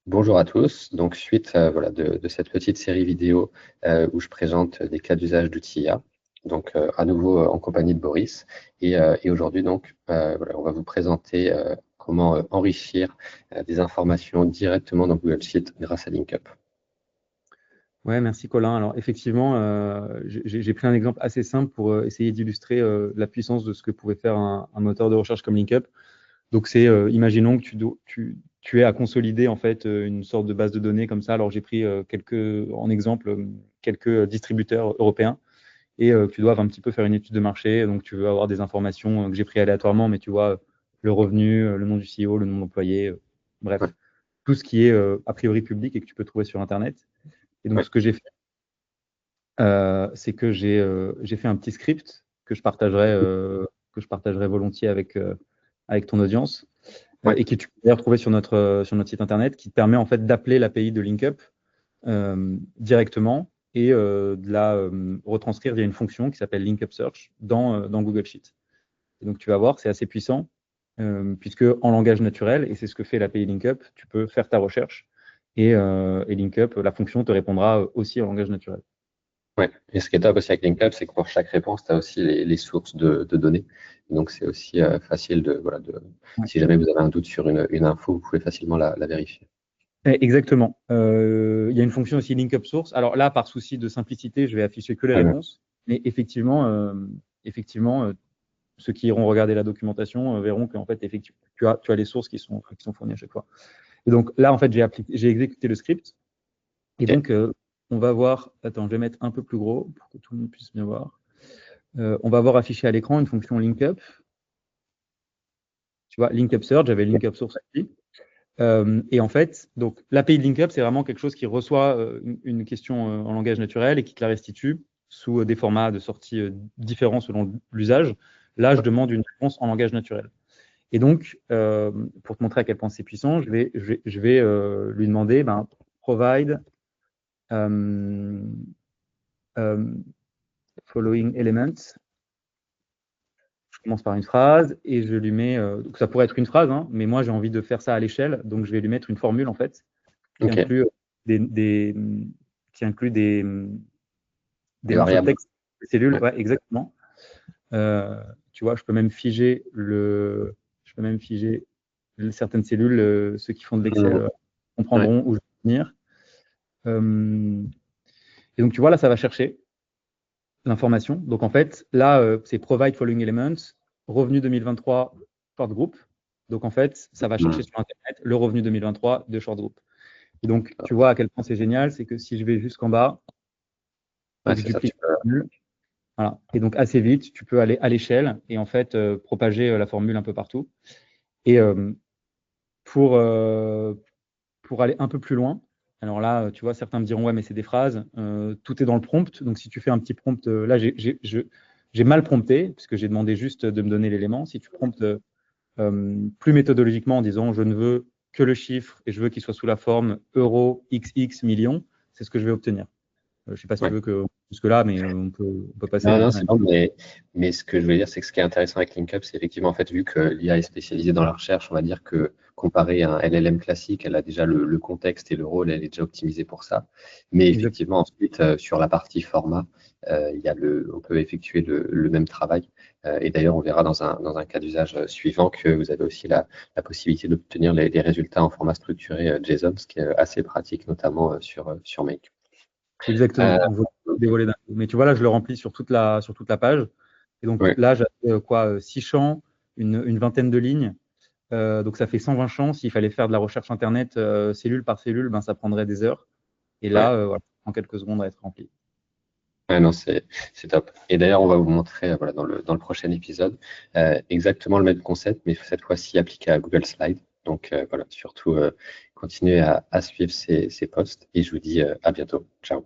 Bonjour à tous. Donc, suite voilà, de cette petite série vidéo où je présente des cas d'usage d'outils IA, donc à nouveau en compagnie de Boris. Et aujourd'hui, donc, voilà, on va vous présenter comment enrichir des informations directement dans Google Sheet grâce à LinkUp. Ouais, merci Colin. Alors effectivement, j'ai pris un exemple assez simple pour essayer d'illustrer la puissance de ce que pouvait faire un moteur de recherche comme LinkUp. Donc c'est, imaginons que tu aies à consolider en fait une sorte de base de données comme ça. Alors j'ai pris en exemple quelques distributeurs européens et que tu dois un petit peu faire une étude de marché. Donc tu veux avoir des informations que j'ai pris aléatoirement, mais tu vois le revenu, le nom du CEO, le nom d'employé, Ouais, bref, tout ce qui est a priori public et que tu peux trouver sur Internet. Et donc ouais, ce que j'ai fait, c'est que j'ai fait un petit script que je partagerai volontiers avec ton audience ouais, et que tu peux d'ailleurs trouver sur notre site internet, qui te permet en fait d'appeler l'API de LinkUp directement et de la retranscrire via une fonction qui s'appelle LinkUp Search dans Google Sheets. Et donc tu vas voir, c'est assez puissant puisque en langage naturel, et c'est ce que fait l'API LinkUp, tu peux faire ta recherche et LinkUp, la fonction te répondra aussi en langage naturel. ouais. Et ce qui est top aussi avec LinkUp, c'est que pour chaque réponse, tu as aussi les sources de données. Donc, c'est aussi facile voilà, si jamais vous avez un doute sur une info, vous pouvez facilement la vérifier. Exactement. Il y a une fonction aussi link up source. Alors là, par souci de simplicité, je vais afficher que les Ouais, réponses. Mais effectivement, ceux qui iront regarder la documentation verront qu'en fait, effectivement, tu as les sources qui sont fournies à chaque fois. Et donc là, en fait, j'ai exécuté le script. Et ok. donc, on va voir. Attends, je vais mettre un peu plus gros pour que tout le monde puisse bien voir. On va voir afficher à l'écran une fonction link up. Tu vois, link up search, j'avais link up source aussi. Et en fait, donc l'API de LinkUp, c'est vraiment quelque chose qui reçoit une question en langage naturel et qui te la restitue sous des formats de sortie différents selon l'usage. Là, je demande une réponse en langage naturel. Et donc, pour te montrer à quel point c'est puissant, je vais lui demander provide euh, euh, following elements. Je commence par une phrase et je lui mets, donc ça pourrait être une phrase, hein, mais moi j'ai envie de faire ça à l'échelle, donc je vais lui mettre une formule en fait qui Ok. inclut des, des, qui inclut des Des morceaux de variables. texte, des cellules, Ouais. ouais, exactement. Tu vois, je peux même figer certaines cellules, ceux qui font de l'Excel Mhm. Ouais. comprendront où je veux venir. Euh, et donc, tu vois, là, ça va chercher l'information. Donc, en fait, là, c'est provide following elements, revenu 2023, short group. Donc, en fait, ça va chercher Mhm. sur Internet le revenu 2023 de short group. Et donc, tu vois à quel point c'est génial, c'est que si je vais jusqu'en bas et Ouais, que je c'est ça. Tu duplique peux. la formule, voilà. Et donc, assez vite, tu peux aller à l'échelle et en fait propager la formule un peu partout. Et pour, euh, pour aller un peu plus loin, alors là, tu vois, certains me diront, ouais, mais c'est des phrases, tout est dans le prompt. Donc, si tu fais un petit prompt, là, j'ai mal prompté, puisque j'ai demandé juste de me donner l'élément. Si tu promptes plus méthodologiquement en disant, je ne veux que le chiffre et je veux qu'il soit sous la forme euro XX millions, c'est ce que je vais obtenir. Je ne sais pas si tu Ouais. veux que jusque-là, mais on peut passer. Non, non, Ouais. c'est bon, mais ce que je veux dire, c'est que ce qui est intéressant avec LinkUp, c'est effectivement, en fait, vu que l'IA est spécialisée dans la recherche, on va dire que comparé à un LLM classique, elle a déjà le contexte et le rôle, elle est déjà optimisée pour ça. Mais Exactement. effectivement, ensuite, sur la partie format, on peut effectuer le même travail. Et d'ailleurs, on verra dans un cas d'usage suivant que vous avez aussi la possibilité d'obtenir les résultats en format structuré JSON, ce qui est assez pratique, notamment sur Make. Euh, Exactement. On veut dévoiler d'un coup. Mais tu vois, là, je le remplis sur toute la page. Et donc ouais, là, j'avais 6 champs, une vingtaine de lignes. Donc ça fait 120 champs. S'il fallait faire de la recherche Internet cellule par cellule, ça prendrait des heures. Et ouais. là, voilà, en quelques secondes à être rempli. Ouais, non, c'est top. Et d'ailleurs, on va vous montrer voilà, dans le prochain épisode exactement le même concept, mais cette fois-ci appliqué à Google Slide. Donc voilà, surtout continuez à suivre ces posts et je vous dis à bientôt. Ciao.